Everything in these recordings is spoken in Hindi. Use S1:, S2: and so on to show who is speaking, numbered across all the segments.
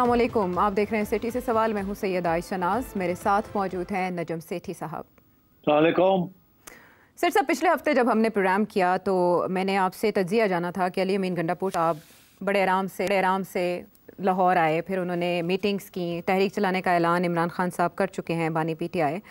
S1: अस्सलाम वालेकुम, आप देख रहे हैं सिटी से सवाल। मैं हूं सैयद आयशा नाज, मेरे साथ मौजूद हैं नजम सेठी साहब।
S2: अस्सलाम वालेकुम।
S1: सर साहब, पिछले हफ्ते जब हमने प्रोग्राम किया तो मैंने आपसे तज्जिया जाना था कि अली अमीन गंडापुर साहब बड़े आराम से लाहौर आए, फिर उन्होंने मीटिंग्स की, तहरीक चलाने का ऐलान इमरान खान साहब कर चुके हैं बानी पीटीआई।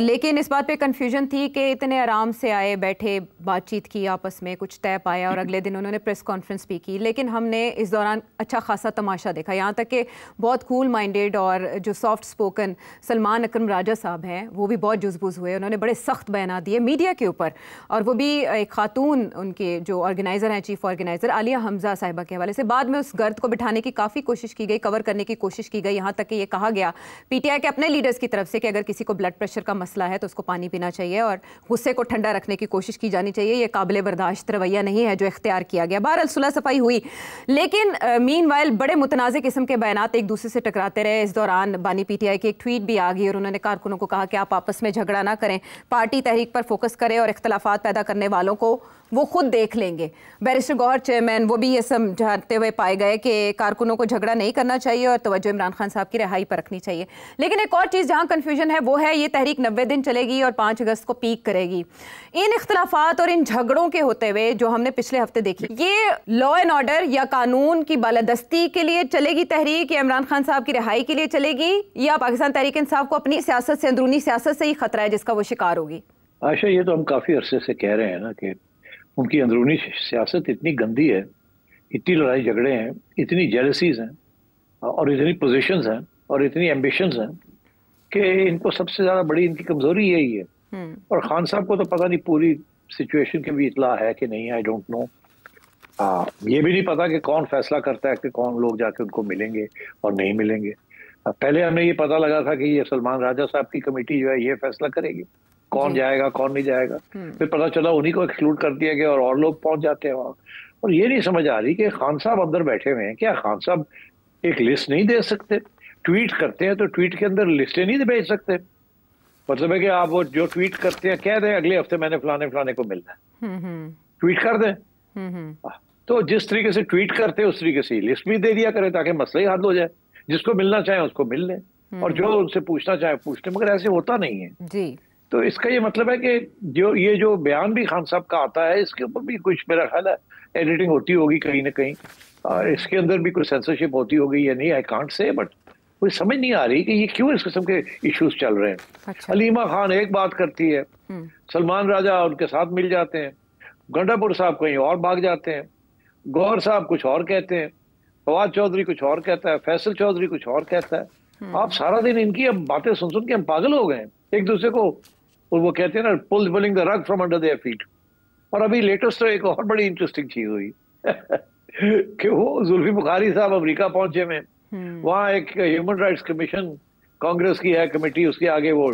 S1: लेकिन इस बात पे कन्फ्यूजन थी कि इतने आराम से आए, बैठे, बातचीत की आपस में, कुछ तय पाया और अगले दिन उन्होंने प्रेस कॉन्फ्रेंस भी की। लेकिन हमने इस दौरान अच्छा खासा तमाशा देखा, यहाँ तक कि बहुत कूल माइंडेड और जो सॉफ्ट स्पोकन सलमान अकरम राजा साहब हैं वो भी बहुत जुज़बुज़ हुए। उन्होंने बड़े सख्त बयान दिए मीडिया के ऊपर, और वो भी एक खातून, उनके जो ऑर्गेनाइज़र हैं, चीफ ऑर्गेनाइज़र आलिया हमजा साहिबा के हवाले से। बाद में उस गर्द को बिठाने की काफ़ी कोशिश की गई, कवर करने की कोशिश की गई, यहाँ तक कि ये कहा गया पीटीआई के अपने लीडर्स की तरफ से कि अगर किसी को ब्लड प्रेशर का मसला है तो उसको पानी पीना चाहिए और गुस्से को ठंडा रखने की कोशिश की जानी चाहिए। ये काबिल बर्दाश्त रवैया नहीं है जो इख्तियार किया गया। बहरहाल सुलह सफाई हुई, लेकिन मीनवाइल बड़े मुतनाज़े किस्म के बयानात एक दूसरे से टकराते रहे। इस दौरान बानी पीटीआई की एक ट्वीट भी आ गई और उन्होंने कारकुनों को कहा कि आप आपस में झगड़ा ना करें, पार्टी तहरीक पर फोकस करें और इख्तलाफात पैदा करने वालों को वो खुद देख लेंगे। बैरिस्टर गौहर चेयरमैन वो भी ये समझाते हुए पाए गए कि कारकुनों को झगड़ा नहीं करना चाहिए और तवज्जो इमरान खान साहब की रिहाई पर रखनी चाहिए। लेकिन एक और चीज़ जहाँ कन्फ्यूजन है वो है ये तहरीक 90 दिन चलेगी और 5 अगस्त को पीक करेगी। इन इख्तलाफात और इन झगड़ों के होते हुए जो हमने पिछले हफ्ते देखी, ये लॉ एंड ऑर्डर या कानून की बालादस्ती के लिए चलेगी तहरीक, या इमरान खान साहब की रिहाई के लिए चलेगी, या पाकिस्तान तहरीक इंसाफ को अपनी सियासत से, अंदरूनी सियासत से ही खतरा है जिसका वो शिकार होगी?
S2: आशा, ये तो हम काफी अरसे से कह रहे हैं ना कि उनकी अंदरूनी सियासत इतनी गंदी है, इतनी लड़ाई झगड़े हैं, इतनी जेलसीज हैं और इतनी पोजीशंस हैं और इतनी एम्बिशंस हैं कि इनको सबसे ज्यादा बड़ी इनकी कमजोरी यही है। और खान साहब को तो पता नहीं पूरी सिचुएशन की भी इतला है कि नहीं, आई डोंट नो। ये भी नहीं पता कि कौन फैसला करता है कि कौन लोग जाके उनको मिलेंगे और नहीं मिलेंगे। पहले हमें ये पता लगा था कि ये सलमान राजा साहब की कमेटी जो है ये फैसला करेगी कौन जाएगा कौन नहीं जाएगा। फिर पता चला उन्हीं को एक्सक्लूड कर दिया गया और लोग पहुंच जाते हैं वहां। और ये नहीं समझ आ रही कि खान साहब अंदर बैठे हुए हैं, क्या खान साहब एक लिस्ट नहीं दे सकते? ट्वीट करते हैं तो ट्वीट के अंदर लिस्टें नहीं भेज सकते? मतलब है कि आप वो जो ट्वीट करते हैं कह दें अगले हफ्ते मैंने फलाने फलाने को मिलना है, ट्वीट कर दें। तो जिस तरीके से ट्वीट करते हैं उस तरीके से लिस्ट भी दे दिया करें ताकि मसला ही हल हो जाए। जिसको मिलना चाहे उसको मिल लें और जो उनसे पूछना चाहे पूछ लें, मगर ऐसे होता नहीं है
S1: जी।
S2: तो इसका ये मतलब है कि जो बयान भी खान साहब का आता है इसके ऊपर भी कुछ मेरा ख्याल है एडिटिंग होती होगी कहीं ना कहीं, और इसके अंदर भी कुछ सेंसरशिप होती होगी या नहीं, आई कांट से। बट कोई समझ नहीं आ रही कि ये क्यों इस किस्म के इश्यूज चल रहे हैं।
S1: अच्छा।
S2: अलीमा खान एक बात करती है, सलमान राजा उनके साथ मिल जाते हैं, गंडापुर साहब कहीं और भाग जाते हैं, गौहर साहब कुछ और कहते हैं, फवाद चौधरी कुछ और कहता है, फैसल चौधरी कुछ और कहता है। आप सारा दिन इनकी अब बातें सुन के हम पागल हो गए एक दूसरे को, और वो कहते हैं ना pulling the rug from under their feet. और अभी लेटेस्ट तो एक और बड़ी इंटरेस्टिंग चीज हुई कि वो जुल्फी बुखारी साहब अमेरिका पहुंचे में, वहां एक ह्यूमन राइट्स कमीशन कांग्रेस की है कमेटी, उसके आगे वो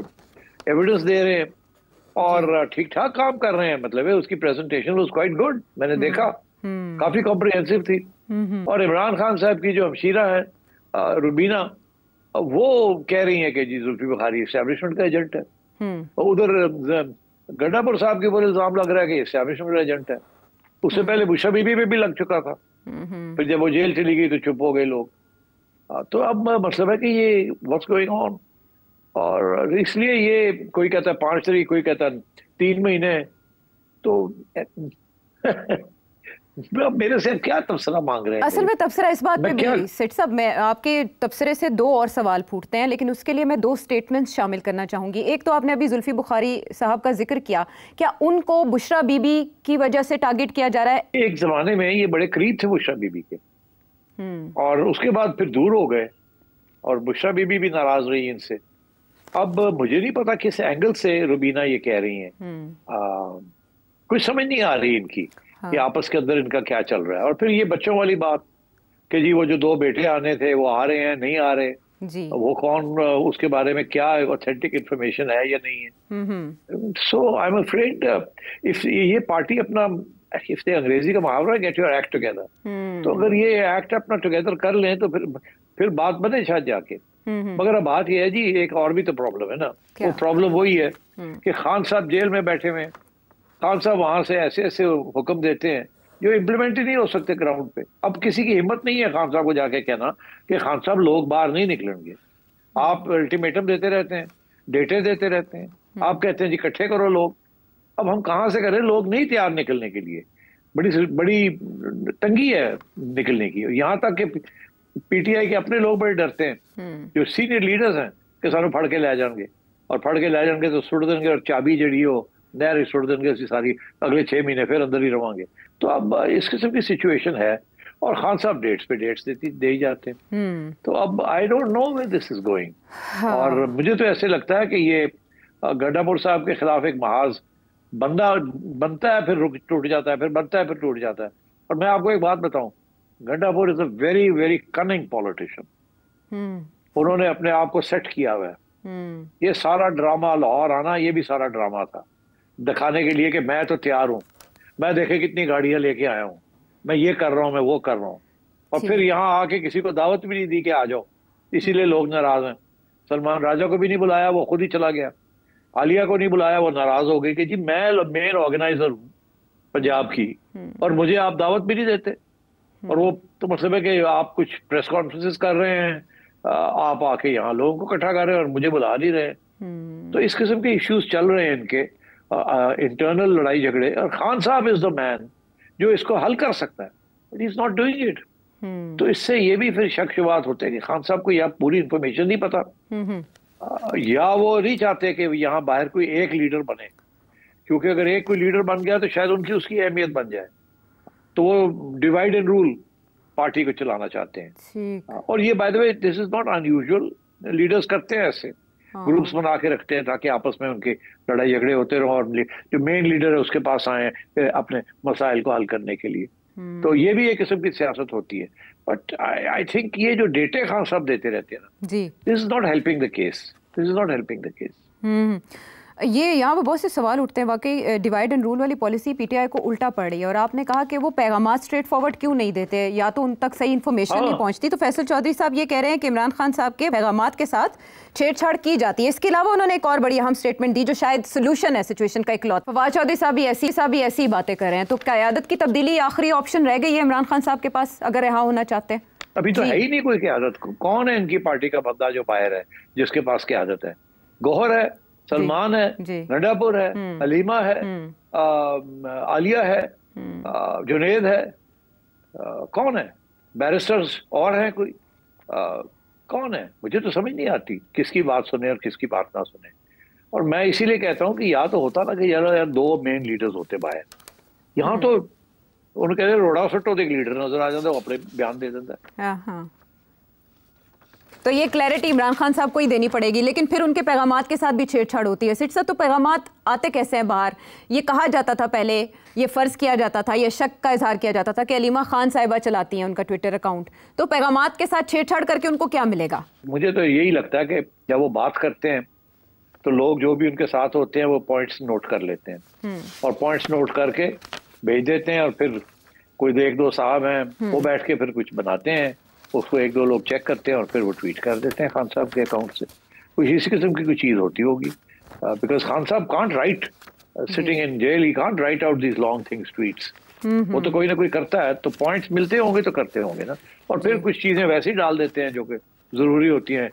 S2: एविडेंस दे रहे हैं और ठीक ठाक काम कर रहे हैं। मतलब है उसकी प्रेजेंटेशन वाज क्वाइट गुड, मैंने देखा काफी कॉम्प्रिहेंसिव थी। और इमरान खान साहब की जो हमशीरा है रुबीना, वो कह रही है कि जी जुल्फी बुखारी एस्टैब्लिशमेंट का एजेंट है। और उधर गंडापुर साहब के ऊपर इल्जाम लग रहा है कि एस्टैब्लिशमेंट एजेंट है। उससे पहले बुशरा बीबी पे भी लग चुका था, फिर जब वो जेल चली गई तो चुप हो गए लोग। तो अब मतलब है कि ये व्हाट्स गोइंग ऑन, और इसलिए ये कोई कहता है 5 तारीख, कोई कहता है 3 महीने। तो मेरे से क्या तबसरा मांग रहे हैं?
S1: असल में तबसरा इस बात पे भी सेठ साहब, मैं आपके तबसरे से 2 और सवाल फूटते हैं, लेकिन उसके लिए मैं 2 स्टेटमेंट्स शामिल करना चाहूंगी। एक तो आपने अभी जुल्फी बुखारी साहब का जिक्र किया, क्या उनको बुशरा बीबी की वजह से टारगेट किया जा रहा है?
S2: एक जमाने में ये बड़े करीब थे बुशरा बीबी के, और उसके बाद फिर दूर हो गए और बुशरा बीबी भी नाराज रही इनसे। अब मुझे नहीं पता किस एंगल से रुबीना ये कह रही हैं, कुछ समझ नहीं आ रही इनकी कि आपस के अंदर इनका क्या चल रहा है। और फिर ये बच्चों वाली बात कि जी वो जो 2 बेटे आने थे वो आ रहे हैं नहीं आ रहे जी, वो कौन, उसके बारे में क्या ऑथेंटिक इंफॉर्मेशन है या नहीं है। सो आई एम अफ्रेड इफ ये पार्टी अपना, इफ दे अंग्रेजी का मुहावरा गेट योर एक्ट टुगेदर, तो अगर ये एक्ट अपना टुगेदर कर लें तो फिर बात बने शायद जाके। मगर अब बात ये है जी, एक और भी तो प्रॉब्लम है ना। वो प्रॉब्लम वही है कि खान साहब जेल में बैठे हुए, खान साहब वहां से ऐसे ऐसे हुक्म देते हैं जो इम्प्लीमेंट ही नहीं हो सकते ग्राउंड पे। अब किसी की हिम्मत नहीं है खान साहब को जाके कहना कि खान साहब लोग बाहर नहीं निकलेंगे। आप अल्टीमेटम देते रहते हैं, डेटे देते रहते हैं, आप कहते हैं जी इकट्ठे करो लोग। अब हम कहाँ से करें, लोग नहीं तैयार निकलने के लिए। बड़ी बड़ी तंगी है निकलने की। यहाँ तक कि पीटीआई के अपने लोग बड़े डरते हैं, जो सीनियर लीडर्स हैं, कि सानू फड़ के ले जाएंगे, और फड़ के ले जाएंगे तो सुट देंगे, और चाबी जड़ी हो नहर सुट देंगे असी सारी, अगले 6 महीने फिर अंदर ही रवांगे। तो अब इस किस्म की सिचुएशन है, और खान साहब डेट्स पे डेट्स दे ही जाते हैं। तो अब I don't know where this is going. और मुझे तो ऐसे लगता है कि ये गड्ढापुर साहब के खिलाफ एक महाज बंदा बनता है, फिर टूट जाता है, फिर बनता है, फिर टूट जाता है। और मैं आपको एक बात बताऊं, Gandapur is a very very cunning politician. उन्होंने अपने आप को सेट किया हुआ है। ये सारा ड्रामा लाहौर आना, ये भी सारा ड्रामा था, दिखाने के लिए कि मैं तो तैयार हूं, मैं देखे कितनी गाड़ियां लेके आया हूं, मैं ये कर रहा हूं, मैं वो कर रहा हूं। और फिर यहाँ आके किसी को दावत भी नहीं दी कि आ जाओ, इसीलिए लोग नाराज हैं। सलमान राजा को भी नहीं बुलाया, वो खुद ही चला गया। आलिया को नहीं बुलाया, वो नाराज हो गई कि जी मैं मेन ऑर्गेनाइजर हूँ पंजाब की, और मुझे आप दावत भी नहीं देते। और वो तो मतलब है कि आप कुछ प्रेस कॉन्फ्रेंसेस कर रहे हैं, आप आके यहाँ लोगों को इकट्ठा कर रहे हैं और मुझे बुला नहीं रहे। तो इस किस्म के इश्यूज चल रहे हैं इनके, इंटरनल लड़ाई झगड़े। और खान साहब इज द मैन जो इसको हल कर सकता है, but he is not doing it. तो इससे ये भी फिर शक शुबात होते हैं कि खान साहब को या पूरी इंफॉर्मेशन नहीं पता, या वो नहीं चाहते कि यहाँ बाहर कोई एक लीडर बने, क्योंकि अगर एक कोई लीडर बन गया तो शायद उनकी उसकी अहमियत बन जाए। तो वो डिवाइड एंड रूल पार्टी को चलाना चाहते हैं। और ये by the way this is not unusual, leaders करते हैं ऐसे, ग्रुप्स बना के रखते हैं ताकि आपस में उनके लड़ाई झगड़े होते रहो, और जो मेन लीडर है उसके पास आए अपने मसाइल को हल करने के लिए। तो ये भी एक किस्म की सियासत होती है। बट आई थिंक ये जो डेटे खान साहब देते रहते हैं ना, this is not helping the case, this is not helping the case.
S1: ये यहाँ पर बहुत से सवाल उठते हैं, वाकई डिवाइड एंड रूल वाली पॉलिसी पीटीआई को उल्टा पड़ रही है। और आपने कहा कि वो पैगाम स्ट्रेट फॉरवर्ड क्यों नहीं देते, या तो उन तक सही इन्फॉर्मेशन नहीं पहुंचती। तो फैसल चौधरी साहब ये कह रहे हैं कि इमरान खान साहब के पैगामात के साथ छेड़छाड़ की जाती है। इसके अलावा उन्होंने एक और बड़ी अहम स्टेटमेंट दी जो शायद सोल्यूशन है सिचुएशन का इकलौता। फवाद चौधरी साहब भी ऐसी बातें कर रहे हैं। तो क़यादत की तब्दीली आखिरी ऑप्शन रह गई है इमरान खान साहब के पास, अगर रिहा होना चाहते हैं?
S2: अभी तो है ही नहीं कोई क़यादत। कौन है इनकी पार्टी का बंदा जो बाहर है जिसके पास क़यादत है? गौहर है, सलमान है, गंडापुर है, हलीमा है, आलिया है, जुनेद है, कौन है? बैरिस्टर्स और हैं कोई? कौन है? मुझे तो समझ नहीं आती किसकी बात सुने और किसकी बात ना सुने। और मैं इसीलिए कहता हूँ कि या तो होता ना कि यार दो मेन लीडर्स होते बाहर, यहाँ तो उन्हें कहते रोड़ा सट्टो एक लीडर नजर आ जाता है, अपने बयान दे देता है।
S1: तो ये क्लैरिटी इमरान खान साहब को ही देनी पड़ेगी। लेकिन फिर उनके पैगामात के साथ भी छेड़छाड़ होती है। सिट साहब, तो पैगामात आते कैसे हैं बाहर? ये कहा जाता था पहले, ये फ़र्ज़ किया जाता था, ये शक का इजहार किया जाता था कि अलीमा खान साहिबा चलाती हैं उनका ट्विटर अकाउंट। तो पैगामात के साथ छेड़छाड़ करके उनको क्या मिलेगा?
S2: मुझे तो यही लगता है कि जब वो बात करते हैं तो लोग जो भी उनके साथ होते हैं वो पॉइंट्स नोट कर लेते हैं, और पॉइंट्स नोट करके भेज देते हैं। और फिर कोई एक दो साहब हैं वो बैठ के फिर कुछ बनाते हैं, उसको एक दो लोग चेक करते हैं और फिर वो ट्वीट कर देते हैं खान साहब के अकाउंट से। कुछ इसी किस्म की कोई चीज़ होती होगी, because Khan Sahab can't write sitting in jail, he can't write out these long things tweets. वो तो कोई ना कोई करता है, तो पॉइंट्स मिलते होंगे तो करते होंगे ना। और फिर कुछ चीज़ें वैसे ही डाल देते हैं जो कि ज़रूरी होती हैं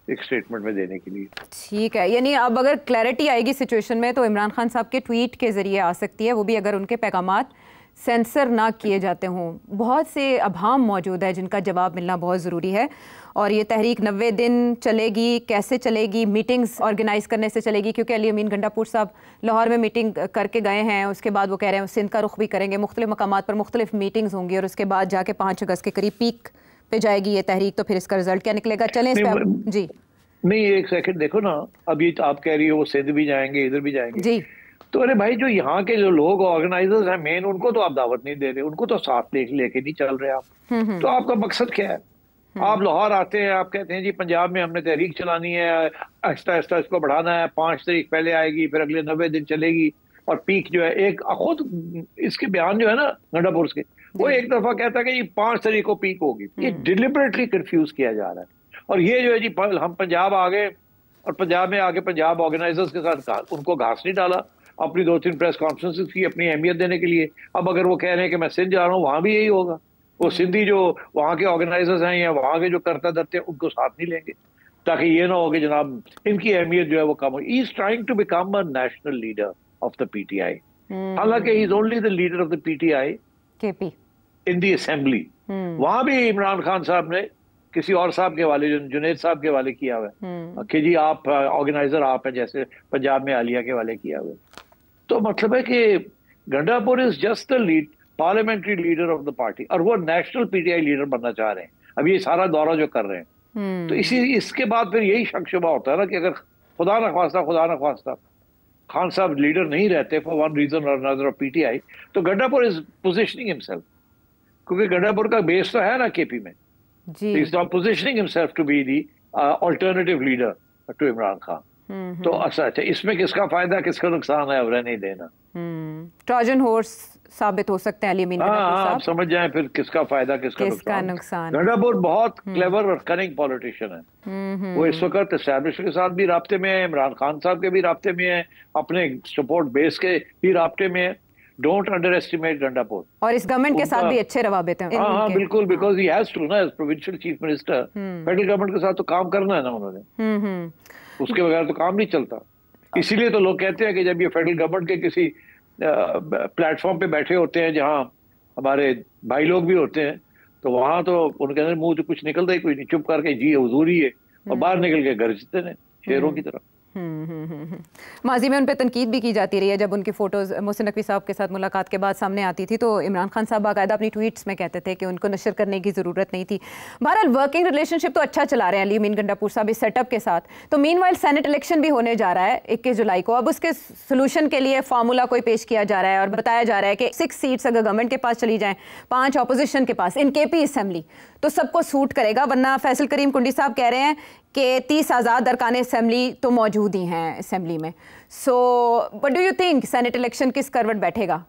S2: एक स्टेटमेंट में देने के लिए।
S1: ठीक है, यानी अब अगर क्लैरिटी आएगी सिचुएशन में तो इमरान खान साहब के ट्वीट के ज़रिए आ सकती है, वो भी अगर उनके पैगामात सेंसर ना किए जाते हों। बहुत से अभाम मौजूद है जिनका जवाब मिलना बहुत ज़रूरी है। और ये तहरीक 90 दिन चलेगी, कैसे चलेगी? मीटिंग्स ऑर्गेनाइज़ करने से चलेगी, क्योंकि अली अमीन गंडापुर साहब लाहौर में मीटिंग करके गए हैं। उसके बाद वो कह रहे हैं सिंध का रुख भी करेंगे, मुख्तलिफ मकामात पर मुख्तलिफ मीटिंग्स होंगी, और उसके बाद जाके 5 अगस्त के करीब पीक पे जाएगी ये तहरीक। तो फिर इसका रिजल्ट क्या निकलेगा? चलें इस पर जी।
S2: नहीं, एक सेकंड देखो ना, अभी आप कह रही हो वो सिंध भी जाएंगे, इधर भी जाएंगे
S1: जी।
S2: तो अरे भाई, जो यहाँ के जो लोग ऑर्गेनाइजर्स हैं मेन, उनको तो आप दावत नहीं दे रहे, उनको तो साथ लेके नहीं चल रहे आप। तो आपका मकसद क्या है? आप लाहौर आते हैं, आप कहते हैं जी पंजाब में हमने तहरीक चलानी है, आहिस्ता आहिस्ता इसको बढ़ाना है, 5 तारीख पहले आएगी, फिर अगले 90 दिन चलेगी, और पीक जो है एक खुद इसके बयान जो है ना गंडापुर के, वो एक दफा कहता है कि ये 5 तारीख को पीक होगी। ये डिलिबरेटली कंफ्यूज किया जा रहा है। और ये जो है जी हम पंजाब आ गए, और पंजाब में आके पंजाब ऑर्गेनाइजर्स के साथ उनको घास नहीं डाला, अपनी 2-3 प्रेस कॉन्फ्रेंसेस की अपनी अहमियत देने के लिए। अब अगर वो कह रहे हैं कि मैं सिंध जा रहा हूँ, वहां भी यही होगा। वो सिंधी जो वहां के ऑर्गेनाइजर्स हैं या वहां के जो करता धरते हैं उनको साथ नहीं लेंगे, ताकि ये ना हो कि जनाब इनकी अहमियत जो है वो कम हो। He is trying to become a national leader of the PTI, हालांकि he is only the leader of the PTI
S1: KP
S2: in the assembly. वहां भी इमरान खान साहब ने किसी और साहब के हवाले, जुनेद साहब के हवाले किया हुआ है कि जी आप ऑर्गेनाइजर आप हैं, जैसे पंजाब में आलिया के हवाले किया हुआ है। तो मतलब है कि Gandapur is just the lead parliamentary leader of the party, और वो नेशनल पीटीआई लीडर बनना चाह रहे हैं। अब ये सारा दौरा जो कर रहे हैं, तो इसके बाद फिर यही शक शुबा होता है ना कि अगर खुदा न ख्वास्ता खान साहब लीडर नहीं रहते फॉर वन रीजन और अनदर ऑफ पीटीआई, तो गंडापुर इज पोजिशनिंग हिमसेल्फ, क्योंकि गंडापुर का बेस तो है ना केपी में,
S1: जी।
S2: Is not positioning himself to be the alternative leader to Imran Khan. तो अच्छा इसमें किसका फायदा किसका नुकसान है, अब रहने देना।
S1: ट्रोजन हॉर्स साबित हो सकते हैं अली अमीन गंडापुर साहब।
S2: आप समझ जाएं फिर किसका फायदा किसका
S1: नुकसान।
S2: गंडापुर बहुत क्लेवर और कनिंग पॉलिटिशियन है। वो इस वक्त एस्टैब्लिशमेंट के साथ भी राब्ते में है, इमरान खान साहब के भी राब्ते में है, अपने सपोर्ट बेस के भी राब्ते में है। Don't under estimate Gandapur.
S1: और इस गवर्नमेंट के साथ भी अच्छे रवाबित हैं।
S2: हाँ बिल्कुल, बिकॉज ही हैज टू ना as provincial chief minister, federal government के साथ तो काम करना है ना उन्होंने, उसके बगैर तो काम नहीं चलता। इसीलिए तो लोग कहते हैं कि जब ये फेडरल गवर्नमेंट के किसी प्लेटफॉर्म पे बैठे होते हैं जहां हमारे भाई लोग भी होते हैं, तो वहां तो उनके अंदर मुंह से कुछ निकलता ही कोई नहीं, चुप करके जी हुजूरी है और बाहर निकल के गरजते हैं शेरों की तरह।
S1: माजी में उन पर तनकीद भी की जाती रही है। जब उनकी फोटोज मोहसिन नकवी साहब के साथ मुलाकात के बाद सामने आती थी तो इमरान खान साहब बाकायदा अपनी ट्वीट्स में कहते थे कि उनको नशर करने की ज़रूरत नहीं थी। बहरहाल वर्किंग रिलेशनशिप तो अच्छा चला रहे हैं अली अमीन गंडापुर साहब इस सेटअप के साथ। तो मीनवाइल सेनेट इलेक्शन भी होने जा रहा है 21 जुलाई को। अब उसके सोल्यूशन के लिए फार्मूला कोई पेश किया जा रहा है और बताया जा रहा है कि 6 सीट्स अगर गवर्नमेंट के पास चली जाएं, 5 ऑपोजिशन के पास इन केपी असेंबली, तो सबको सूट करेगा। वरना फैसल करीम कुंडी साहब कह रहे हैं कि 30 आज़ाद अरकान असेंबली तो मौजूद ही हैं असेंबली में। So what do you think, senate election किस करवट बैठेगा?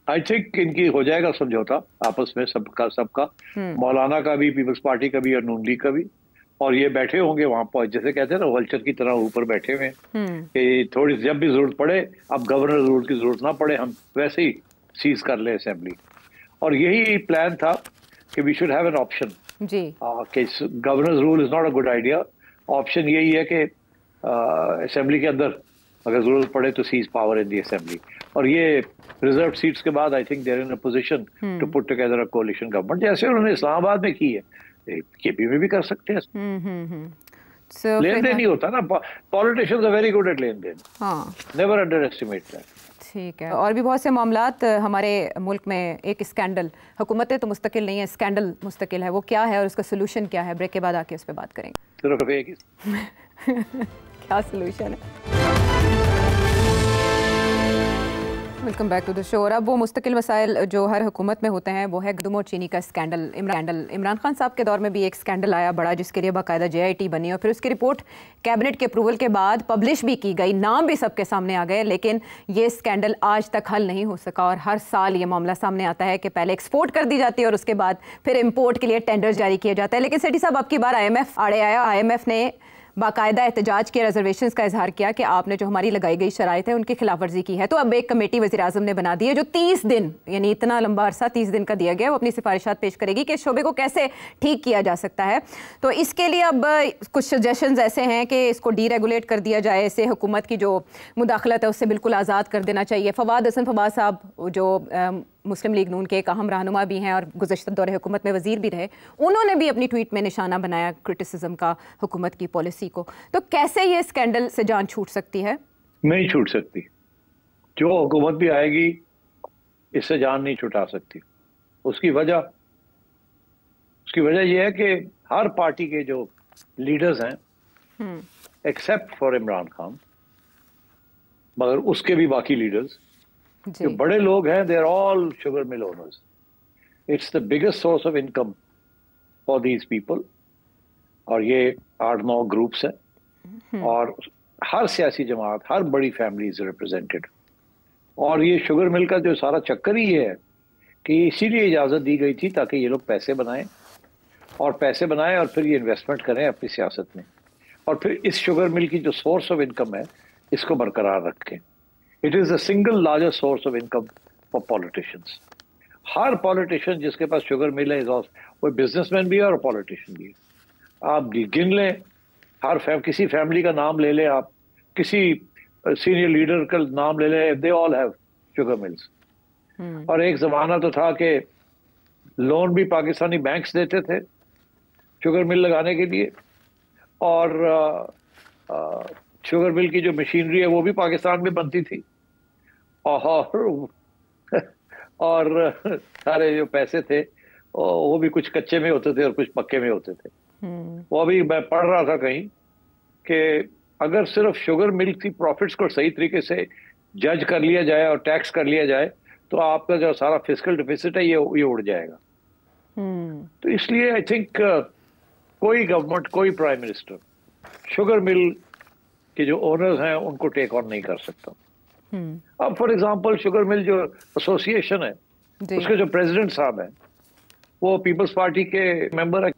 S2: आई थिंक इनकी हो जाएगा समझौता आपस में सबका मौलाना का भी, पीपल्स पार्टी का भी और नून लीग का भी, और ये बैठे होंगे वहां पर जैसे कहते हैं ना वल्चर की तरह ऊपर बैठे हुए कि थोड़ी जब भी जरूरत पड़े, अब गवर्नर रूल की जरूरत ना पड़े, हम वैसे ही सीज कर ले असेंबली। और यही प्लान था कि we should have an option
S1: जी
S2: कि governor's rule is not a good idea. Option यही है कि असेंबली के अंदर अगर जरूरत पड़े तो seize power in the assembly. और ये रिजर्व सीट्स के बाद I think they're in a position to put together a coalition government, जैसे उन्होंने इस्लामाबाद में की है, केपी में भी कर सकते हैं। लेन देन ही होता ना, politicians are very good at लेन देन, नेवर अंडर एस्टिमेट दैट।
S1: ठीक है। और भी बहुत से मामलात हमारे मुल्क में, एक स्कैंडल, हुकूमतें तो मुस्तकिल नहीं है, स्कैंडल मुस्तकिल है, वो क्या है और उसका सोल्यूशन क्या है? ब्रेक के बाद आके उस पर बात करेंगे।
S2: सिर्फ एक ही
S1: क्या सोल्यूशन है? Welcome back to the show. और अब वो मुस्तकिल मसाइल जो हर हुकूमत में होते हैं वो है गंदम और चीनी का स्कैंडल। इमरान खान साहब के दौर में भी एक स्कैंडल आया बड़ा, जिसके लिए बाकायदा JIT बनी और फिर उसकी रिपोर्ट कैबिनेट के अप्रूवल के बाद पब्लिश भी की गई, नाम भी सबके सामने आ गए, लेकिन ये स्कैंडल आज तक हल नहीं हो सका। और हर साल ये मामला सामने आता है कि पहले एक्सपोर्ट कर दी जाती है और उसके बाद फिर इम्पोर्ट के लिए टेंडर जारी किया जाता है। लेकिन सेठी साहब अब की बार IMF आड़े आया। IMF ने बाकायदा एहतजाज किया, रिजर्वेशंस का इजहार किया कि आपने जो हमारी लगाई गई शराइत है उनकी खिलाफ वर्जी की है। तो अब एक कमेटी वज़ीर आज़म ने बना दी है जो 30 दिन, यानी इतना लंबा अरसा 30 दिन का दिया गया, वो अपनी सिफारिशात पेश करेगी कि इस शोबे को कैसे ठीक किया जा सकता है। तो इसके लिए अब कुछ सजेशंस ऐसे हैं कि इसको डीरेगुलेट कर दिया जाए, इससे हुकूमत की जो मुदाखलत है उससे बिल्कुल आज़ाद कर देना चाहिए। फवाद हसन फवाद साहब जो मुस्लिम लीग नून के एक अहम रहनुमा भी हैं और गुज़श्ता दौरे हुकूमत में वज़ीर भी रहे, उन्होंने भी अपनी ट्वीट में निशाना बनाया क्रिटिसिज्म का हुकूमत की पॉलिसी को। तो कैसे ये स्कैंडल से जान छूट सकती है?
S2: नहीं छूट सकती, जो हुकूमत भी आएगी इससे जान नहीं छुटा सकती। उसकी वजह यह है कि हर पार्टी के जो लीडर्स हैं, एक्सेप्ट फॉर इमरान खान, मगर उसके भी बाकी लीडर्स जो बड़े लोग हैं, they are all sugar mill owners. It's the biggest source of income for these people. और ये 8-9 ग्रुप्स हैं और हर सियासी जमात, हर बड़ी फैमिली इज रिप्रेजेंटेड। और ये शुगर मिल का जो सारा चक्कर ही है कि इसीलिए इजाज़त दी गई थी ताकि ये लोग पैसे बनाएं और फिर ये इन्वेस्टमेंट करें अपनी सियासत में, और फिर इस शुगर मिल की जो सोर्स ऑफ इनकम है इसको बरकरार रखें। It is the single largest source of income for politicians. Her politician जिसके पास शुगर मिल है, वो बिजनेसमैन भी है और पॉलिटिशियन भी है। आप गिन लें, किसी फैमिली का नाम ले लें, आप किसी सीनियर लीडर का नाम ले लें, they all have sugar mills. और एक जमाना तो था कि लोन भी पाकिस्तानी बैंक्स देते थे शुगर मिल लगाने के लिए, और शुगर मिल की जो मशीनरी है वो भी पाकिस्तान में बनती थी, और सारे जो पैसे थे वो भी कुछ कच्चे में होते थे और कुछ पक्के में होते थे। वो अभी मैं पढ़ रहा था कहीं कि अगर सिर्फ शुगर मिल की प्रॉफिट्स को सही तरीके से जज कर लिया जाए और टैक्स कर लिया जाए तो आपका जो सारा फिस्कल डिफिसिट है ये उड़ जाएगा। तो इसलिए आई थिंक कोई गवर्नमेंट, कोई प्राइम मिनिस्टर शुगर मिल के जो ओनर्स हैं उनको टेक ऑन नहीं कर सकता। अब फॉर एग्जांपल शुगर मिल जो एसोसिएशन है उसके जो प्रेसिडेंट साहब हैं वो पीपल्स पार्टी के मेंबर है।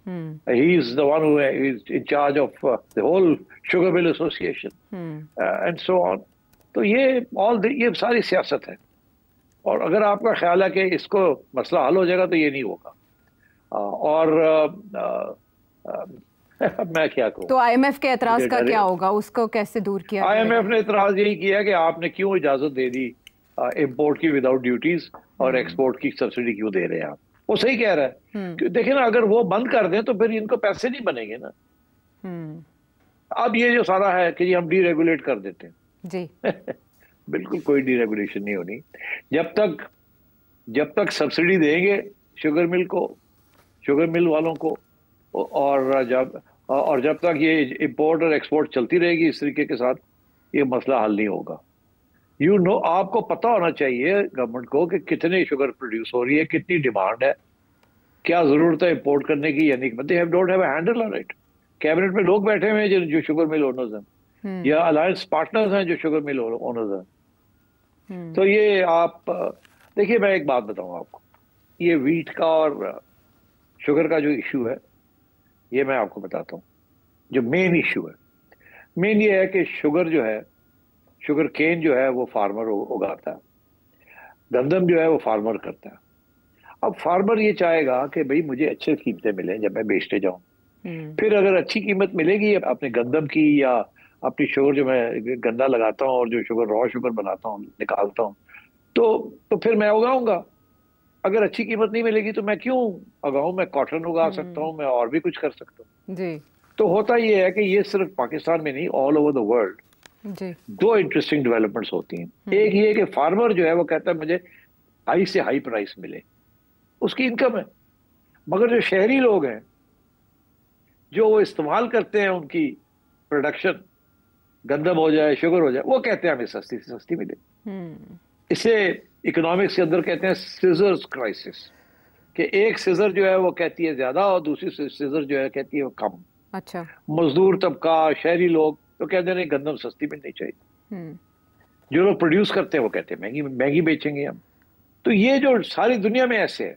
S2: He is the one who is in charge of the whole sugar mill association and so on. तो ये सारी सियासत है, और अगर आपका ख्याल है कि इसको मसला हल हो जाएगा तो ये नहीं होगा। मैं क्या कहूँ।
S1: तो आईएमएफ के एतराज का क्या होगा, उसको कैसे दूर किया?
S2: आईएमएफ ने एतराज यही किया कि आपने क्यों इजाजत दे दी इंपोर्ट की विदाउट ड्यूटीज और एक्सपोर्ट की सब्सिडी क्यों दे रहे हैं आप। वो सही कह रहा है। देखिए ना, अगर वो बंद कर दें तो फिर इनको पैसे नहीं बनेंगे ना। अब ये जो सारा है कि हम डीरेगुलेट कर देते हैं
S1: जी
S2: बिल्कुल कोई डीरेगुलेशन नहीं होनी। जब तक सब्सिडी देंगे शुगर मिल वालों को, और जब तक ये इंपोर्ट और एक्सपोर्ट चलती रहेगी इस तरीके के साथ, ये मसला हल नहीं होगा। आपको पता होना चाहिए गवर्नमेंट को कि कितने शुगर प्रोड्यूस हो रही है, कितनी डिमांड है, क्या जरूरत है इंपोर्ट करने की या नहीं। They don't have a handle on it. Cabinet में लोग बैठे हुए हैं जो शुगर मिल ओनर्स हैं, या अलायंस पार्टनर्स हैं जो शुगर मिल ओनर्स हैं। तो ये आप देखिए, मैं एक बात बताऊं आपको, ये वीट का और शुगर का जो इशू है ये मैं आपको बताता हूँ। जो मेन इशू है, मेन ये है कि शुगर केन जो है वो फार्मर उगाता है, गंदम जो है वो फार्मर करता है। अब फार्मर ये चाहेगा कि भाई मुझे अच्छी कीमतें मिलें जब मैं बेचने जाऊं। फिर अगर अच्छी कीमत मिलेगी अपने गंदम की या अपनी शुगर जो मैं गन्ना लगाता हूँ और जो रॉ शुगर बनाता हूँ निकालता हूँ, तो फिर मैं उगाऊंगा। अगर अच्छी कीमत नहीं मिलेगी तो मैं क्यों उगाऊं? मैं कॉटन उगा सकता हूँ, मैं और भी कुछ कर सकता हूँ जी। तो होता ये है कि ये सिर्फ पाकिस्तान में नहीं, ऑल ओवर द वर्ल्ड दो इंटरेस्टिंग डेवलपमेंट्स होती हैं। एक ये कि फार्मर जो है वो कहता है मुझे हाई से हाई प्राइस मिले, उसकी इनकम है। मगर जो शहरी लोग हैं जो वो इस्तेमाल करते हैं उनकी प्रोडक्शन, गंदम हो जाए शुगर हो जाए, वो कहते हैं हमें सस्ती से सस्ती मिले। इसे इकोनॉमिक्स के अंदर कहते हैं सीजर्स क्राइसिस, कि एक सीजर जो है वो कहती है ज्यादा और दूसरी सीजर जो है कहती है वो कम।
S1: अच्छा।
S2: मजदूर तबका, शहरी लोग तो कहते हैं गंदम सस्ती मिलनी चाहिए। जो लोग प्रोड्यूस करते हैं वो कहते हैं महंगी बेचेंगे हम। तो ये जो सारी दुनिया में ऐसे है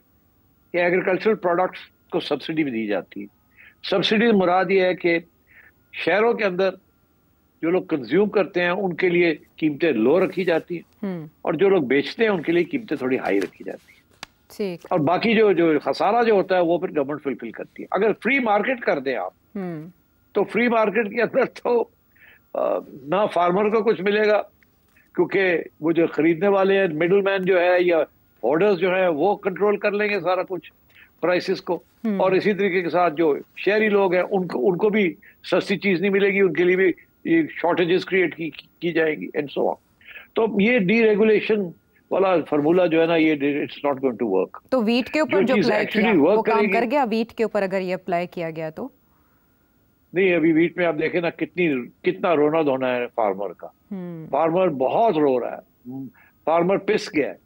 S2: कि एग्रीकल्चरल प्रोडक्ट्स को सब्सिडी भी दी जाती है। सब्सिडी मुराद ये है कि शहरों के अंदर जो लोग कंज्यूम करते हैं उनके लिए कीमतें लो रखी जाती हैं, और जो लोग बेचते हैं उनके लिए कीमतें थोड़ी हाई रखी जाती है। और बाकी जो खसारा जो होता है वो फिर गवर्नमेंट फुलफिल करती है। अगर फ्री मार्केट कर दें आप, तो फ्री मार्केट के अंदर तो ना फार्मर को कुछ मिलेगा, क्योंकि वो जो खरीदने वाले हैं, मिडल मैन जो है या होर्डर्स जो है वो कंट्रोल कर लेंगे सारा कुछ प्राइसेस को। और इसी तरीके के साथ जो शहरी लोग हैं उनको भी सस्ती चीज नहीं मिलेगी, उनके लिए भी ये शॉर्टेजेस क्रिएट की जाएगी एंड सो ऑन। तो ये डीरेगुलेशन वाला फार्मूला जो है ना, ये it's not going to work.
S1: तो वीट के ऊपर जो अप्लाई किया वो काम कर गया? वीट के ऊपर अगर ये अप्लाई किया गया तो
S2: नहीं, अभी वीट में आप देखें ना कितना रोना धोना है फार्मर का। फार्मर बहुत रो रहा है, फार्मर पिस गया है।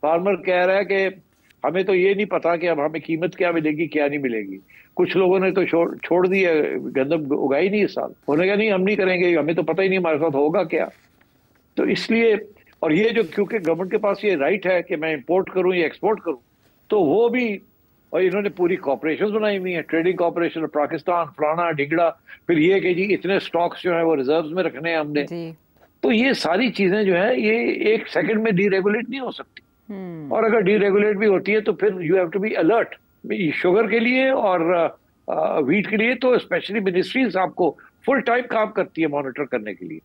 S2: फार्मर कह रहा है कि हमें तो ये नहीं पता कि अब हमें कीमत क्या मिलेगी क्या नहीं मिलेगी। कुछ लोगों ने तो छोड़ दिया, गंदम उगाई नहीं इस साल। उन्होंने कहा नहीं हम नहीं करेंगे, हमें तो पता ही नहीं हमारे साथ होगा क्या। तो इसलिए, और ये जो क्योंकि गवर्नमेंट के पास ये राइट है कि मैं इंपोर्ट करूं या एक्सपोर्ट करूं, तो वो भी, और इन्होंने पूरी कॉर्पोरेशन बनाई हुई है, ट्रेडिंग कॉर्पोरेशन, पाकिस्तान, फलाना ढिगड़ा। फिर ये कि जी इतने स्टॉक्स जो है वो रिजर्व्स में रखने हैं हमने, तो ये सारी चीजें जो है ये एक सेकंड में डीरेगुलेट नहीं हो सकती, और अगर डीरेगुलेट भी होती है तो फिर you have to be alert. Sugar के लिए और व्हीट के लिए तो स्पेशली मिनिस्ट्रीज आपको फुल टाइम काम करती है मॉनिटर करने के लिए,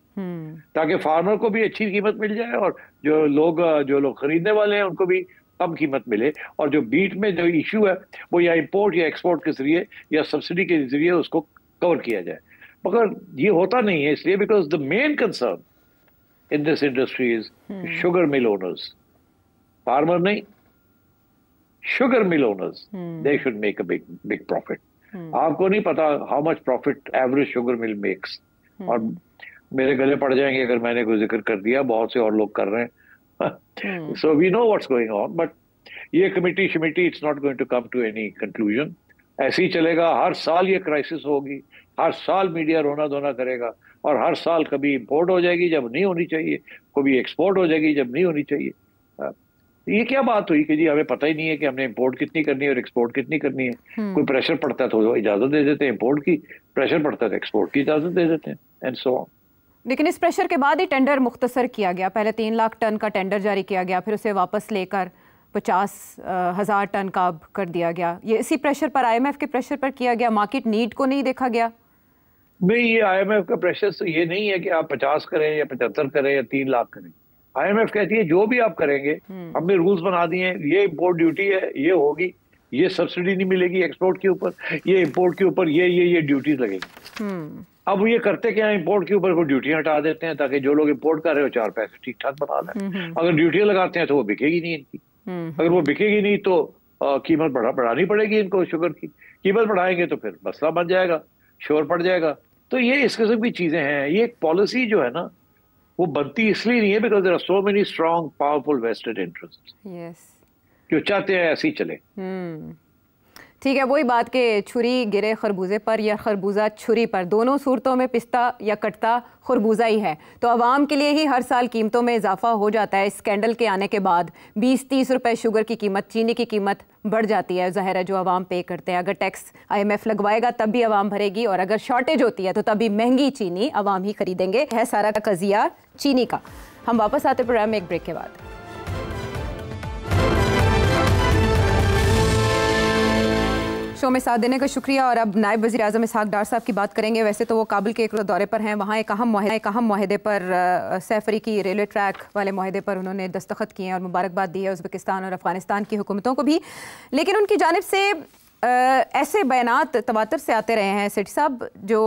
S2: ताकि फार्मर को भी अच्छी कीमत मिल जाए और जो लोग खरीदने वाले हैं उनको भी कम कीमत मिले, और जो बीट में जो इश्यू है वो या इंपोर्ट या एक्सपोर्ट के जरिए या सब्सिडी के जरिए उसको कवर किया जाए। मगर ये होता नहीं है, इसलिए because the main concern in this industry is sugar mill owners, farmer नहीं, sugar mill owners, they should make a big profit. आपको नहीं पता how much profit average sugar mill makes, और मेरे गले पड़ जाएंगे अगर मैंने कोई जिक्र कर दिया, बहुत से और लोग कर रहे हैं। So we know what's going on, but ये committee it's not going to come to any conclusion. ऐसे ही चलेगा, हर साल ये क्राइसिस होगी, हर साल मीडिया रोना धोना करेगा, और हर साल कभी इंपोर्ट हो जाएगी जब नहीं होनी चाहिए, कभी एक्सपोर्ट हो जाएगी जब नहीं होनी चाहिए। ये क्या बात हुई कि जी हमें पता ही नहीं है कि हमने इंपोर्ट कितनी करनी है और एक्सपोर्ट कितनी करनी है। कोई प्रेशर पड़ता है तो इजाजत दे देते हैं इंपोर्ट की, प्रेशर पड़ता है तो एक्सपोर्ट की इजाजत दे देते हैं, एंड सो ऑन।
S1: लेकिन इस प्रेशर के बाद ही टेंडर मुख्तसर किया गया, पहले 3 लाख टन का टेंडर जारी किया गया, फिर उसे वापस लेकर 50,000 टन का अब कर दिया गया। ये इसी प्रेशर पर, IMF के प्रेशर पर किया गया, मार्केट नीड को नहीं देखा गया।
S2: नहीं, ये IMF का प्रेशर तो ये नहीं है कि आप 50 करें या 75 करें या 3 लाख करें। IMF कहती है जो भी आप करेंगे, हमने रूल्स बना दिए हैं, ये इंपोर्ट ड्यूटी है, ये होगी, ये सब्सिडी नहीं मिलेगी एक्सपोर्ट के ऊपर, ये इंपोर्ट के ऊपर ये ड्यूटीज लगेगी। अब ये करते क्या है, इंपोर्ट के ऊपर वो ड्यूटियां हटा देते हैं ताकि जो लोग इंपोर्ट कर रहे हो 4 पैसे ठीक ठाक बना लें। अगर ड्यूटियां लगाते हैं तो वो बिकेगी नहीं इनकी, अगर वो बिकेगी नहीं तो कीमत बढ़ानी पड़ेगी इनको, शुगर की कीमत बढ़ाएंगे तो फिर मसला बन जाएगा, शोर पड़ जाएगा। तो ये इस किस्म की चीजें हैं। ये एक पॉलिसी जो है ना वो बनती इसलिए नहीं है because there are so many strong powerful vested interest जो चाहते हैं ऐसे ही चले।
S1: ठीक है, वही बात कि छुरी गिरे खरबूजे पर या खरबूजा छुरी पर, दोनों सूरतों में पिस्ता या कटता खरबूजा ही है। तो आवाम के लिए ही हर साल कीमतों में इजाफा हो जाता है। स्कैंडल के आने के बाद 20-30 रुपए शुगर की कीमत, चीनी की कीमत बढ़ जाती है। ज़ाहिर है जो आवाम पे करते हैं, अगर टैक्स IMF लगवाएगा तब भी आवाम भरेगी, और अगर शॉर्टेज होती है तो तभी महंगी चीनी आवाम ही खरीदेंगे। है सारा का कजिया चीनी का। हम वापस आते प्रोग्राम में एक ब्रेक के बाद। शो में साथ देने का शुक्रिया। और अब नायब वज़ीर आज़म इसहाक़ डार साहब की बात करेंगे। वैसे तो वो काबुल के एक दौरे पर हैं, वहाँ एक अहम माहदे पर, सैफ अरीकी रेलवे ट्रैक वाले माहदे पर उन्होंने दस्तखत किए हैं और मुबारकबाद दी है उज़्बेकिस्तान और अफ़गानिस्तान की हुकूमतों को भी। लेकिन उनकी जानिब से ऐसे बयानात तवातर से आते रहे हैं सेठी साहब जो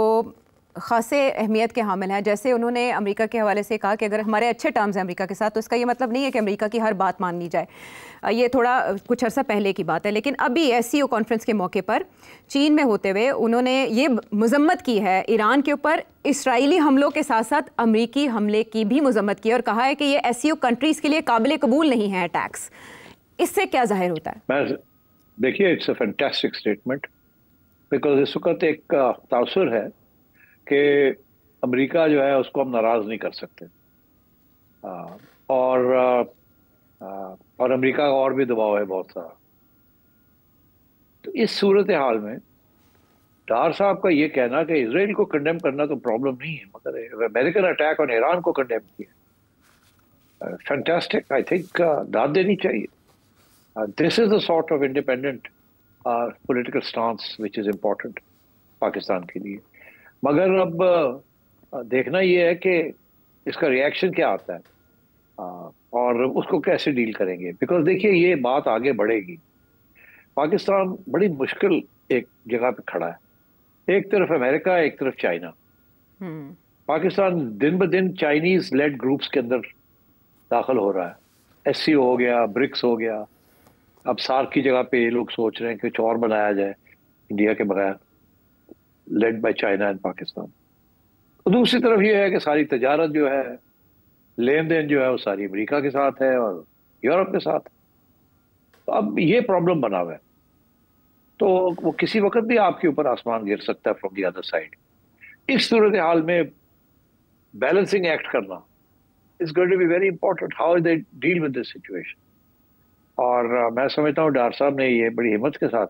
S1: ख़ासे अहमियत के हामिल हैं। जैसे उन्होंने अमेरिका के हवाले से कहा कि अगर हमारे अच्छे टर्म्स हैं अमेरिका के साथ तो इसका ये मतलब नहीं है कि अमेरिका की हर बात मान ली जाए। ये थोड़ा कुछ अर्सा पहले की बात है। लेकिन अभी SCO कॉन्फ्रेंस के मौके पर चीन में होते हुए उन्होंने ये मजम्मत की है ईरान के ऊपर, इसराइली हमलों के साथ साथ अमरीकी हमले की भी मजम्मत की, और कहा है कि ये SCO कंट्रीज़ के लिए काबिल कबूल नहीं है अटैक्स। इससे क्या जाहिर होता है?
S2: देखिए, it's a fantastic statement, because इस वक्त एक तासुर है कि अमेरिका जो है उसको हम नाराज नहीं कर सकते, और अमेरिका का और भी दबाव है बहुत सारा। तो इस सूरत हाल में डार साहब का ये कहना कि इजराइल को कंडेम करना तो प्रॉब्लम नहीं है, मगर अमेरिकन अटैक ऑन ईरान को कंडेम किया, फैंटास्टिक। आई थिंक दाद देनी चाहिए। This is the sort of independent political stance which is important Pakistan के लिए। मगर अब देखना ये है कि इसका रिएक्शन क्या आता है और उसको कैसे डील करेंगे, बिकॉज देखिए ये बात आगे बढ़ेगी। पाकिस्तान बड़ी मुश्किल एक जगह पे खड़ा है, एक तरफ अमेरिका, एक तरफ चाइना। पाकिस्तान दिन ब दिन चाइनीज लेड ग्रुप्स के अंदर दाखिल हो रहा है। SCO हो गया, ब्रिक्स हो गया, अब सार्क की जगह पे ये लोग सोच रहे हैं कि कुछ और बनाया जाए इंडिया के बगैर, led by China and Pakistan. तो दूसरी तरफ ये है कि सारी तजारत जो है, लेन देन जो है वो सारी अमेरिका के साथ है और यूरोप के साथ। तो अब ये प्रॉब्लम बना हुआ है, तो वो किसी वक्त भी आपके ऊपर आसमान गिर सकता है फ्रॉम द अदर साइड। इस सूरत हाल में बैलेंसिंग एक्ट करना is going to be very important, how they deal with this situation. और मैं समझता हूँ डार साहब ने ये बड़ी हिम्मत के साथ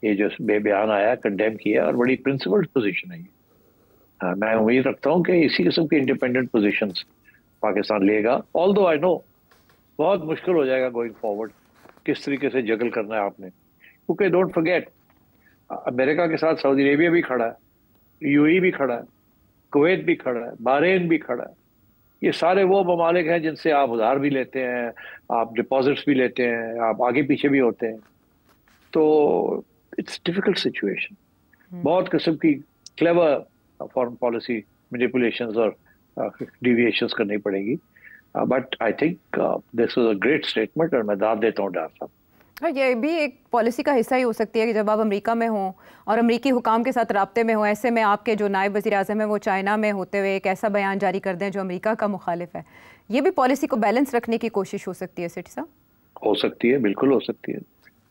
S2: ये जो बयान आया कंडेम किया, और बड़ी प्रिंसिपल्ड पोजीशन है ये। मैं उम्मीद रखता हूँ कि इसी किस्म की इंडिपेंडेंट पोजीशंस पाकिस्तान लेगा। ऑल्दो आई नो बहुत मुश्किल हो जाएगा गोइंग फॉरवर्ड, किस तरीके से जगल करना है आपने, क्योंकि डोंट फॉरगेट अमेरिका के साथ सऊदी अरेबिया भी खड़ा है, यूएई भी खड़ा है, कुवैत भी खड़ा है, बहरीन भी खड़ा है। ये सारे वो ममालिक हैं जिनसे आप उधार भी लेते हैं, आप डिपॉजिट्स भी लेते हैं, आप आगे पीछे भी होते हैं। तो इट्स डिफिकल्ट सिचुएशन। बहुत किस्म की क्लेवर फॉरेन पॉलिसी मैनिपुलेशंस और डिविएशंस करनी पड़ेगी। But I think this was a great statement और मैं दाद देता हूँ डॉक्टर साहब।
S1: और ये भी एक पॉलिसी का हिस्सा ही हो सकती है कि जब आप अमेरिका में हों और अमेरिकी हुकाम के साथ राब्ते में हों, ऐसे में आपके जो नायब वज़ीर आज़म है वो चाइना में होते हुए एक ऐसा बयान जारी कर दें जो अमेरिका का मुखालिफ है। ये भी पॉलिसी को बैलेंस रखने की कोशिश हो सकती है सेठ साहब।
S2: हो सकती है, बिल्कुल हो सकती है।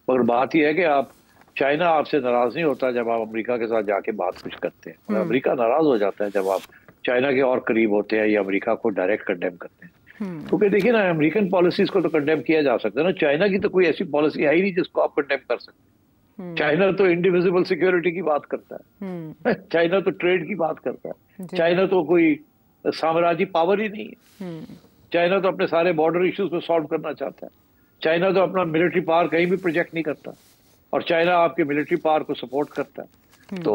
S2: मगर बात यह है कि आप चाइना आपसे नाराज नहीं होता जब आप अमेरिका के साथ जाके बात कुछ करते हैं, अमेरिका नाराज हो जाता है जब आप चाइना के और करीब होते हैं या अमेरिका को डायरेक्ट कंडेम करते हैं। क्योंकि देखिए ना, अमेरिकन पॉलिसीज को तो कंडेम किया जा सकता है ना, चाइना की तो कोई ऐसी पॉलिसी है ही नहीं जिसको आप कंडेम कर सकते। चाइना तो इंडिविजिबल सिक्योरिटी की बात करता है, चाइना तो ट्रेड की बात करता है, चाइना तो कोई साम्राज्य पावर ही नहीं है, चाइना तो अपने सारे बॉर्डर इश्यूज को सॉल्व करना चाहता है, चाइना तो अपना मिलिट्री पावर कहीं भी प्रोजेक्ट नहीं करता और चाइना आपके मिलिट्री पावर को सपोर्ट करता है। तो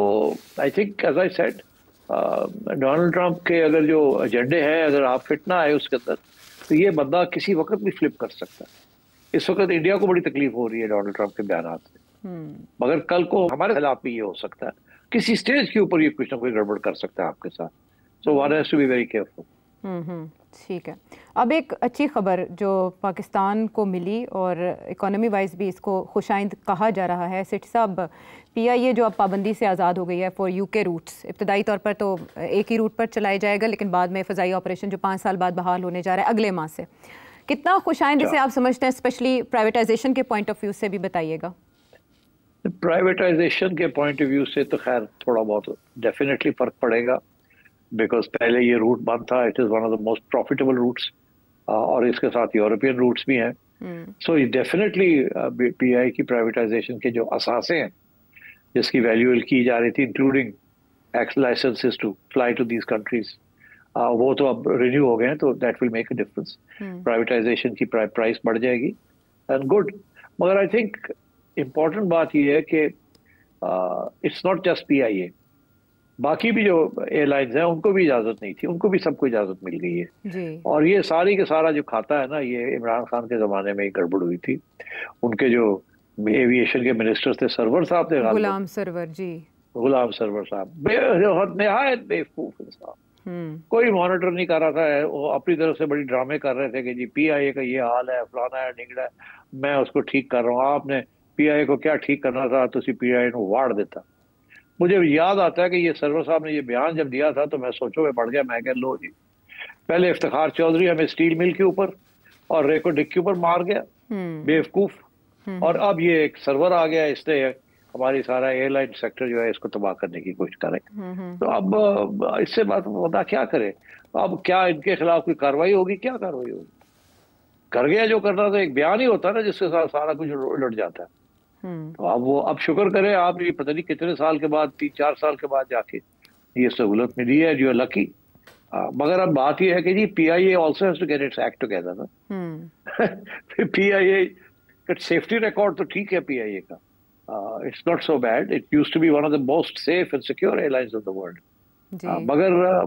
S2: I think as I said, Donald Trump के अगर जो एजेंडे हैं अगर आप फिट ना आए उसके अंदर, तो ये बंदा किसी वक्त भी फ्लिप कर सकता है। इस वक्त इंडिया को बड़ी तकलीफ हो रही है डोनाल्ड ट्रंप के बयान से, मगर कल को हमारे खिलाफ भी ये हो सकता है, किसी स्टेज के ऊपर ये कुछ ना कुछ गड़बड़ कर सकता है आपके साथ। So one has to be very careful.
S1: ठीक है। अब एक अच्छी खबर जो पाकिस्तान को मिली और इकोनॉमी वाइज भी इसको खुशाइंद कहा जा रहा है सेठ साहब, पीआईए जो अब पाबंदी से आज़ाद हो गई है फॉर यूके रूट्स, इब्तदाई तौर पर तो एक ही रूट पर चलाया जाएगा लेकिन बाद में फ़ज़ाई ऑपरेशन जो 5 साल बाद बहाल होने जा रहा है अगले माह से, कितना खुशाइंद इसे आप समझते हैं? स्पेशली प्राइवेटाइजेशन के पॉइंट ऑफ व्यू से भी बताइएगा।
S2: प्राइवेटाइजेशन के पॉइंट ऑफ व्यू से तो खैर थोड़ा बहुत डेफिनेटली फ़र्क पड़ेगा, बिकॉज पहले ये रूट बंद था, it is one of the most profitable routes और इसके साथ यूरोपियन रूट्स भी हैं। सो डेफिनेटली पीआई की प्राइवेटाइजेशन के जो असासे हैं जिसकी वैल्यूएबल की जा रही थी, including ex licences to fly to these countries, वो तो अब रिन्यू हो गए हैं, तो that will make a difference. Privatisation की प्राइस बढ़ जाएगी एंड गुड। मगर आई थिंक इम्पॉर्टेंट बात यह है कि इट्स नॉट जस्ट पीआईए, बाकी भी जो एयरलाइंस हैं उनको भी इजाज़त नहीं थी, उनको भी सबको इजाज़त मिल गई है
S1: जी।
S2: और ये सारी के सारा जो खाता है ना, ये इमरान खान के ज़माने में गड़बड़ हुई थी। उनके जो एविएशन के मिनिस्टर थे, सरवर साहब थे,
S1: गुलाम सरवर जी,
S2: गुलाम सरवर साहब नहायत बेवकूफ इंसान, कोई मॉनिटर नहीं कर रहा था। वो अपनी तरफ से बड़ी ड्रामे कर रहे थे कि जी पीआईए का ये हाल है, फलाना है, निगड़ा है, मैं उसको ठीक कर रहा हूँ। आपने पीआईए को क्या ठीक करना था, तो पीआईए को वाड़ देता। मुझे याद आता है कि ये सरवर साहब ने ये बयान जब दिया था तो मैं सोचो में पड़ गया, मैं कह लो जी, पहले इफ्तिखार चौधरी हमें स्टील मिल के ऊपर और रेको डिक के ऊपर मार गया बेवकूफ, और अब ये एक सर्वर आ गया, इसने हमारी सारा एयरलाइन सेक्टर जो है इसको तबाह करने की कोशिश करे। तो अब इससे बात बता क्या करे, अब क्या इनके खिलाफ कोई कार्रवाई होगी? क्या कार्रवाई होगी? कर गया जो करना था, एक बयान ही होता है ना जिसके साथ सारा कुछ उलट जाता है। तो अब वो अब शुक्र करे आप, ये पता नहीं कितने साल के बाद, 3-4 साल के बाद जाके ये सहूलत मिली है, जो लकी। मगर अब बात ये है कि जी PIA also has to get its act together ना। पीआईए का सेफ्टी रिकॉर्ड तो ठीक है पीआईए का, it's not so bad, it used to be one of the most safe and secure airlines of the world. मगर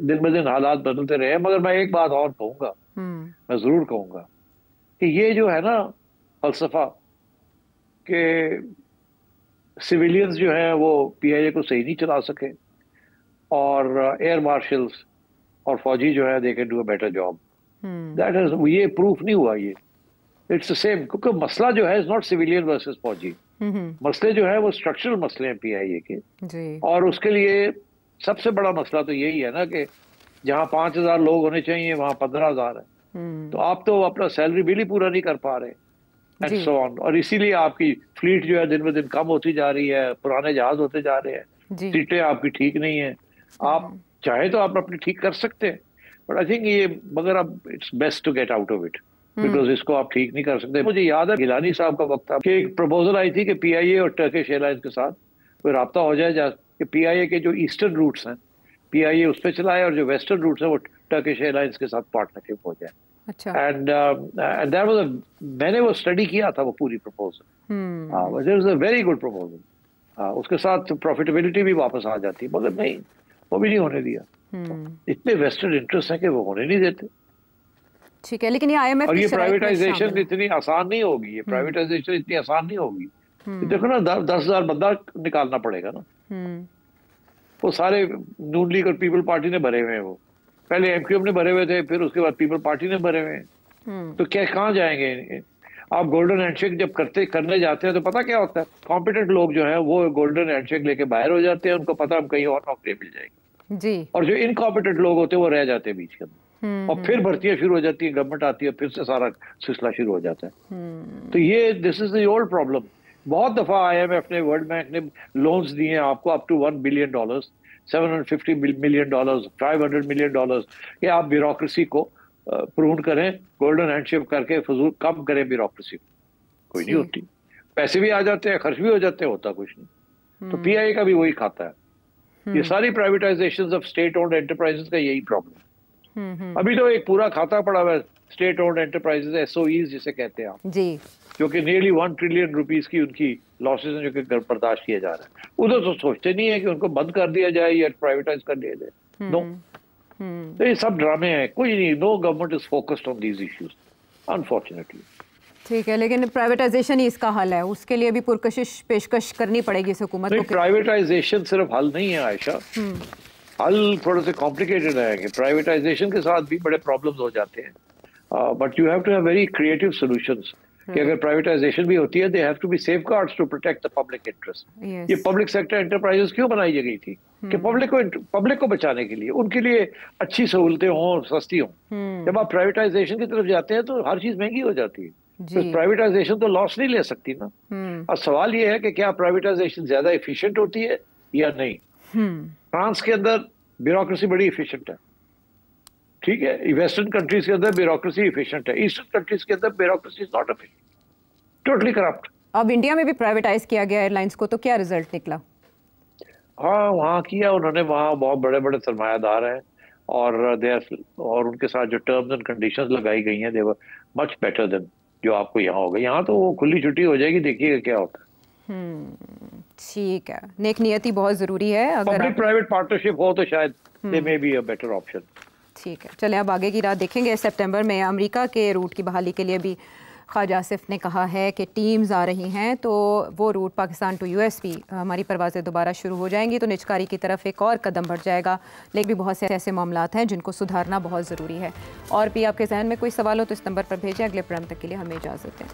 S2: दिन ब दिन हालात बदलते रहे। मगर मैं एक बात और कहूंगा, मैं जरूर कहूंगा कि ये जो है ना फलसफा कि सिविलियंस जो हैं वो पीआईए को सही नहीं चला सके और एयर मार्शल्स और फौजी जो है they can do a better job, that is, ये प्रूफ नहीं हुआ। ये इट्स द सेम, क्योंकि मसला जो है इज नॉट सिविलियन वर्सेस फौजी, मसले जो है वो स्ट्रक्चरल मसले हैं पीआईए के जी। और उसके लिए सबसे बड़ा मसला तो यही है ना कि जहाँ 5,000 लोग होने चाहिए वहां 15,000 है, तो आप तो अपना सैलरी बिल ही पूरा नहीं कर पा रहे एंड सो ऑन, और इसीलिए आपकी फ्लीट जो है दिन ब दिन कम होती जा रही है, पुराने जहाज होते जा रहे हैं, सीटें आपकी ठीक नहीं है। आप चाहे तो आप अपनी ठीक कर सकते हैं, बट आई थिंक ये, मगर अब it's best to get out of it, because इसको आप ठीक नहीं कर सकते। मुझे याद है गिलानी साहब का वक्त था कि एक प्रपोजल आई थी कि पीआईए और टर्किश एयरलाइंस के साथ कोई राब्ता हो जाए कि पीआईए के जो ईस्टर्न रूट्स हैं पीआईए उस पर चलाए और जो वेस्टर्न रूट्स हैं वो टर्किश एयरलाइंस के साथ पार्टनरशिप हो जाए।
S1: अच्छा।
S2: एंड दैट वाज मैंने वो स्टडी किया था, वो पूरी proposal, it was a very good proposal. उसके साथ प्रॉफिटेबिलिटी भी वापस आ जाती, मगर नहीं, वो भी नहीं होने दिया। इतने वेस्टेड इंटरेस्ट है कि वो होने नहीं देते।
S1: ठीक है, लेकिन ये IMF
S2: और
S1: की
S2: ये
S1: शराइत में
S2: प्राइवेटाइजेशन
S1: शामिल है।
S2: इतनी आसान नहीं होगी, ये प्राइवेटाइजेशन इतनी आसान नहीं होगी। देखो ना, 10,000 बंदा निकालना पड़ेगा ना। वो सारे नून लीग और पीपल पार्टी ने भरे हुए हैं, वो पहले MQM ने भरे हुए थे, फिर उसके बाद पीपल पार्टी ने भरे हुए हैं। तो क्या, कहाँ जाएंगे? आप गोल्डन हैंडशेक जब करने जाते हैं तो पता क्या होता है, कॉम्पिटेंट लोग जो है वो गोल्डन हैंडशेक लेके बाहर हो जाते हैं, उनको पता हम कहीं और नौकरी मिल जाएगी
S1: जी।
S2: और जो इनकॉम्पिटेंट लोग होते हैं वो रह जाते हैं बीच के अंदर, और फिर भर्तियां शुरू हो जाती है, गवर्नमेंट आती है, फिर से सारा सिलसिला शुरू हो जाता है। तो ये this is the old problem. बहुत दफा IMF ने, वर्ल्ड बैंक ने लोन्स दिए हैं आपको up to $1 billion, $750 million, $500 million, कि आप ब्यूरोक्रेसी को प्रून करें, गोल्डन हैंडशेक करके फजूल कम करें ब्यूरोक्रेसी। कोई नहीं होती, पैसे भी आ जाते हैं, खर्च भी हो जाते हैं, होता कुछ नहीं। तो PI का भी वही खाता है। ये सारी privatisation of state owned enterprises का यही प्रॉब्लम। अभी तो एक पूरा खाता पड़ा हुआ है स्टेट ओन्ड एंटरप्राइजेस, SOEs जिसे कहते हैं आप जी, जो कि नियरली 1 ट्रिलियन रुपीस की उनकी लॉसेस हैं, जो कि बर्दाश्त किया जा रहा है। उधर तो सोचते नहीं है कि उनको बंद कर दिया जाए या प्राइवेटाइज कर दिया जाए। नो, तो ये सब ड्रामे हैं, कोई नहीं। No government is focused on these issues unfortunately.
S1: ठीक है, लेकिन प्राइवेटाइजेशन ही इसका हल है, उसके लिए भी पुरकशिश पेशकश करनी पड़ेगी इस हुकूमत को।
S2: प्राइवेटाइजेशन सिर्फ हल नहीं है आयशा, हल थोड़े से कॉम्प्लिकेटेड है कि प्राइवेटाइजेशन के साथ भी बड़े प्रॉब्लम्स हो जाते हैं, but you have to have very creative solutions. कि अगर प्राइवेटाइजेशन भी होती है, they have to be safeguards to protect the public interest. ये पब्लिक सेक्टर एंटरप्राइजेस क्यों बनाई गई थी? कि पब्लिक को बचाने के लिए, उनके लिए अच्छी सहूलतें हों, सस्ती हों। जब आप प्राइवेटाइजेशन की तरफ जाते हैं तो हर चीज महंगी हो जाती है। तो प्राइवेटाइजेशन तो लॉस नहीं ले सकती ना। अब सवाल ये है कि क्या प्राइवेटाइजेशन ज्यादा एफिशिएंट होती है या नहीं। फ्रांस के अंदर ब्यूरोक्रेसी बड़ी एफिशिएंट है, ठीक है। वेस्टर्न कंट्रीज के अंदर ब्यूरोक्रेसी एफिशिएंट है, ईस्टर्न कंट्रीज के अंदर bureaucracy is not efficient, totally corrupt. अब
S1: इंडिया में भी प्राइवेटाइज किया गया एयरलाइंस को, तो क्या रिजल्ट निकला?
S2: हाँ, वहाँ किया उन्होंने, वहाँ बहुत बड़े बड़े सरमायादार हैं और उनके साथ जो टर्म्स एंड कंडीशंस लगाई गई हैं, दे वर मच बेटर देन जो आपको यहाँ होगा। यहाँ तो वो खुली छुट्टी हो जाएगी, देखिएगा क्या होता है।
S1: ठीक है, नेक नियति बहुत जरूरी है। अगर
S2: पब्लिक प्राइवेट पार्टनरशिप हो तो शायद they may be a better option.
S1: ठीक है, चलें अब आगे की राह देखेंगे। सितंबर में अमेरिका के रूट की बहाली के लिए भी ख्वाजा आसिफ ने कहा है कि टीम्स आ रही हैं, तो वो रूट पाकिस्तान टू US भी हमारी परवाज़ें दोबारा शुरू हो जाएंगी, तो निजकारी की तरफ एक और कदम बढ़ जाएगा। लेकिन भी बहुत से ऐसे मामलात हैं जिनको सुधारना बहुत ज़रूरी है। और भी आपके जहन में कोई सवाल हो तो इस नंबर पर भेजें। अगले प्रोग्राम तक के लिए हमें इजाज़त दें।